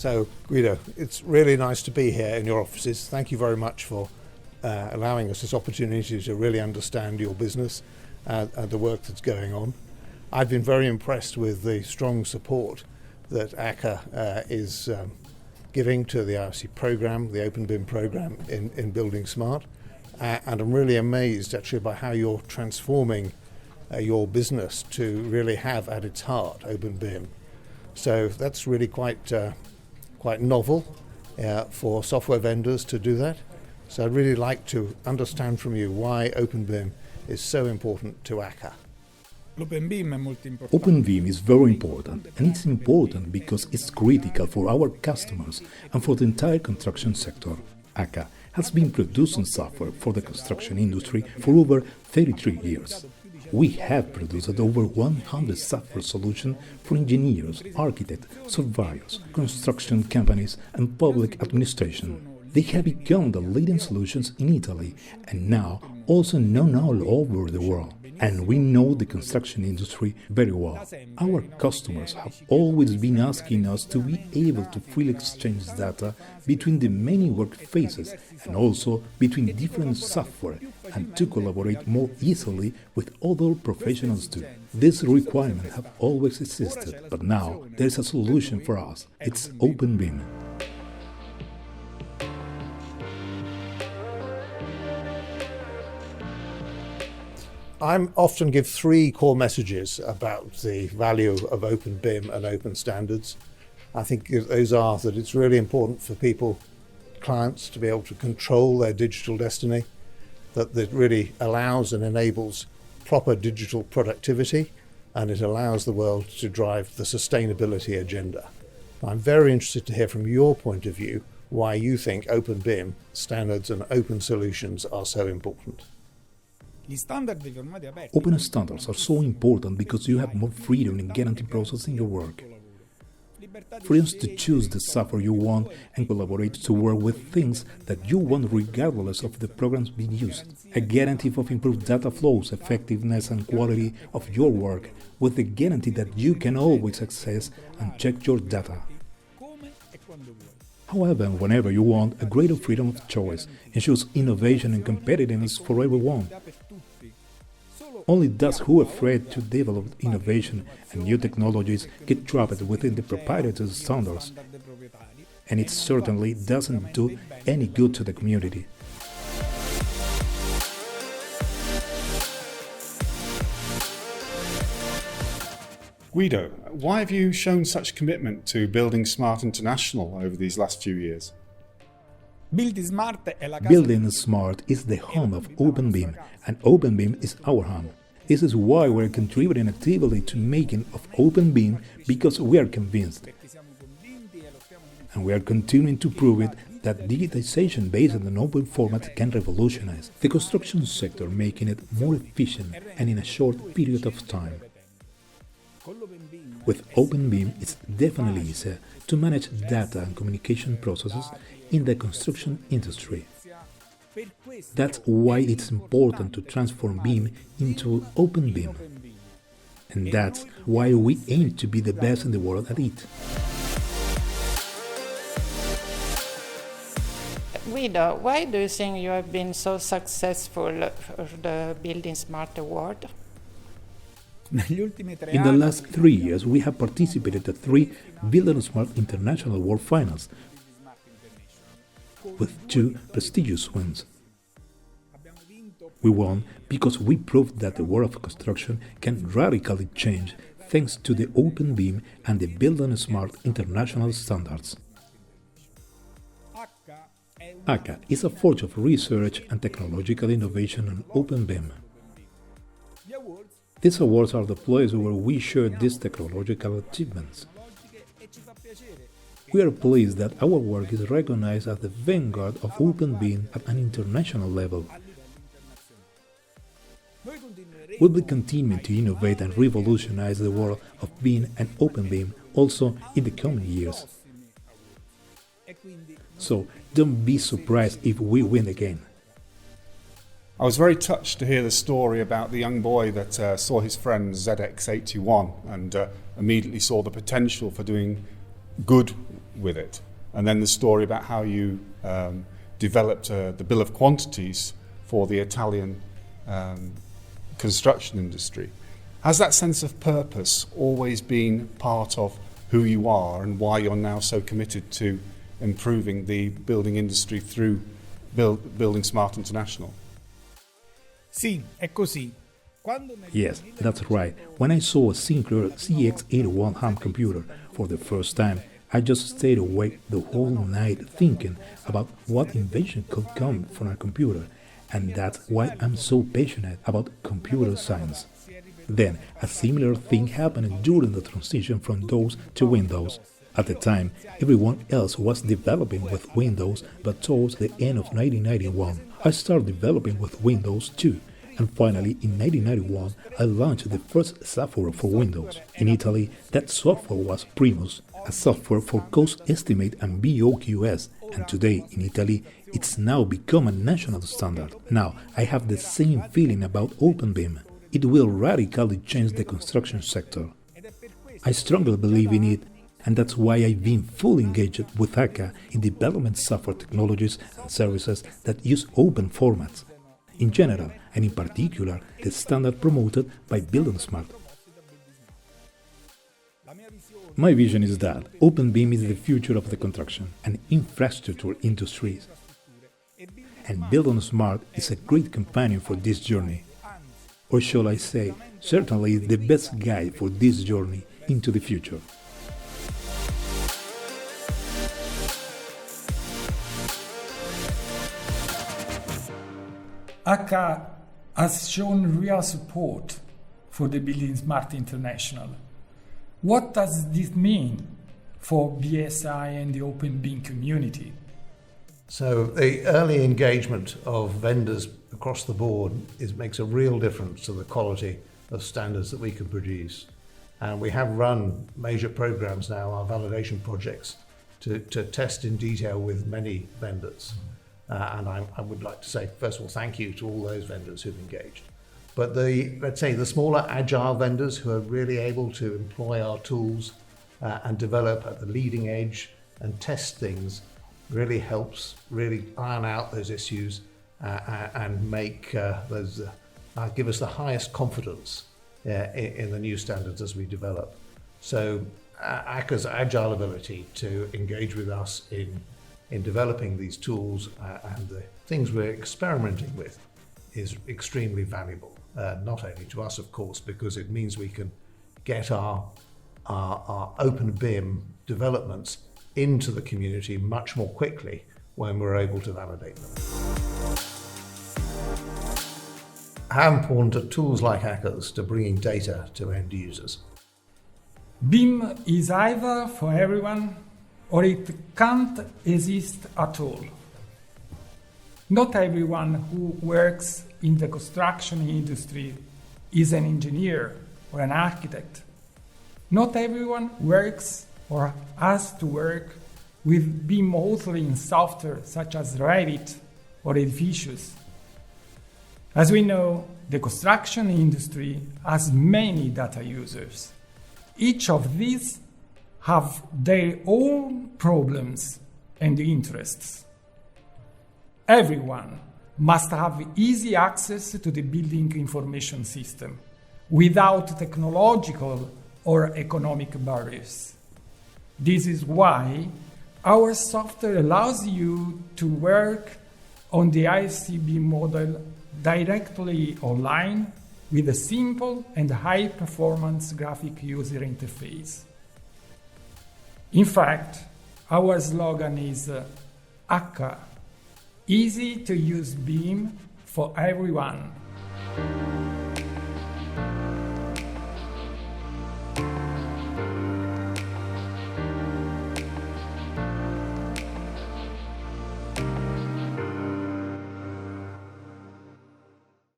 So, Guido, it's really nice to be here in your offices. Thank you very much for allowing us this opportunity to really understand your business and the work that's going on. I've been very impressed with the strong support that ACCA is giving to the IRC program, the openBIM program in buildingSMART. And I'm really amazed actually by how you're transforming your business to really have at its heart openBIM. So that's really quite novel for software vendors to do that. So I'd really like to understand from you why openBIM is so important to ACCA. openBIM is very important, and it's important because it's critical for our customers and for the entire construction sector. ACCA has been producing software for the construction industry for over 33 years. We have produced over 100 software solutions for engineers, architects, surveyors, construction companies and public administration. They have become the leading solutions in Italy and now also known all over the world. And we know the construction industry very well. Our customers have always been asking us to be able to freely exchange data between the many work phases and also between different software and to collaborate more easily with other professionals too. This requirement have always existed, but now there is a solution for us. It's openBIM. I often give three core messages about the value of openBIM and open standards. I think those are that it's really important for people, clients, to be able to control their digital destiny, that it really allows and enables proper digital productivity, and it allows the world to drive the sustainability agenda. I'm very interested to hear from your point of view why you think openBIM standards and open solutions are so important. Open standards are so important because you have more freedom in guarantee processing your work. Freedom to choose the software you want and collaborate to work with things that you want regardless of the programs being used. A guarantee of improved data flows, effectiveness and quality of your work with the guarantee that you can always access and check your data. However, whenever you want, a greater freedom of choice ensures innovation and competitiveness for everyone. Only those who are afraid to develop innovation and new technologies get trapped within the proprietary standards, and it certainly doesn't do any good to the community. Guido, why have you shown such commitment to buildingSMART International over these last few years? buildingSMART is the home of openBIM, and openBIM is our home. This is why we are contributing actively to making of openBIM, because we are convinced, and we are continuing to prove it, that digitization based on an open format can revolutionize the construction sector, making it more efficient and in a short period of time. With openBIM, it's definitely easier to manage data and communication processes in the construction industry. That's why it's important to transform BIM into openBIM. And that's why we aim to be the best in the world at it. Guido, why do you think you have been so successful for the buildingSMART Award? In the last 3 years, we have participated at 3 buildingSMART International Award finals, with 2 prestigious wins. We won because we proved that the world of construction can radically change thanks to the openBIM and the buildingSMART international standards. ACCA is a forge of research and technological innovation on openBIM. These awards are the place where we share these technological achievements. We are pleased that our work is recognized as the vanguard of openBIM at an international level. We will continue to innovate and revolutionize the world of BIM and openBIM also in the coming years. So don't be surprised if we win again. I was very touched to hear the story about the young boy that saw his friend's ZX81 and immediately saw the potential for doing good with it. And then the story about how you developed the bill of quantities for the Italian construction industry. Has that sense of purpose always been part of who you are and why you're now so committed to improving the building industry through Building Smart International? Sì, è così. Yes, that's right. When I saw a Sinclair CX81 home computer for the first time, I just stayed awake the whole night thinking about what invention could come from a computer, and that's why I'm so passionate about computer science. Then, a similar thing happened during the transition from DOS to Windows. At the time, everyone else was developing with Windows, but towards the end of 1991, I started developing with Windows too. And finally, in 1991, I launched the first software for Windows. In Italy, that software was Primus, a software for cost estimate and BOQS, and today in Italy, it's now become a national standard. Now, I have the same feeling about openBIM. It will radically change the construction sector. I strongly believe in it, and that's why I've been fully engaged with ACCA in development software technologies and services that use open formats. In general, and in particular, the standard promoted by buildingSMART. My vision is that openBIM is the future of the construction and infrastructure industries, and buildingSMART is a great companion for this journey, or shall I say, certainly the best guide for this journey into the future. ACCA has shown real support for the buildingSMART International. What does this mean for BSI and the openBIM community? So the early engagement of vendors across the board makes a real difference to the quality of standards that we can produce. And we have run major programs now, our validation projects, to test in detail with many vendors. And I would like to say, first of all, thank you to all those vendors who've engaged. But let's say the smaller agile vendors who are really able to employ our tools and develop at the leading edge and test things really helps really iron out those issues and make give us the highest confidence in the new standards as we develop. So ACCA's agile ability to engage with us in developing these tools and the things we're experimenting with is extremely valuable, not only to us, of course, because it means we can get our openBIM developments into the community much more quickly when we're able to validate them. How important are tools like ACCA's to bringing data to end users? BIM is either for everyone or it can't exist at all. Not everyone who works in the construction industry is an engineer or an architect. Not everyone works or has to work with BIM authoring software such as Revit or Edificius. As we know, the construction industry has many data users. Each of these have their own problems and interests. Everyone must have easy access to the building information system without technological or economic barriers. This is why our software allows you to work on the ICB model directly online with a simple and high-performance graphic user interface. In fact, our slogan is ACCA, easy to use BIM for everyone.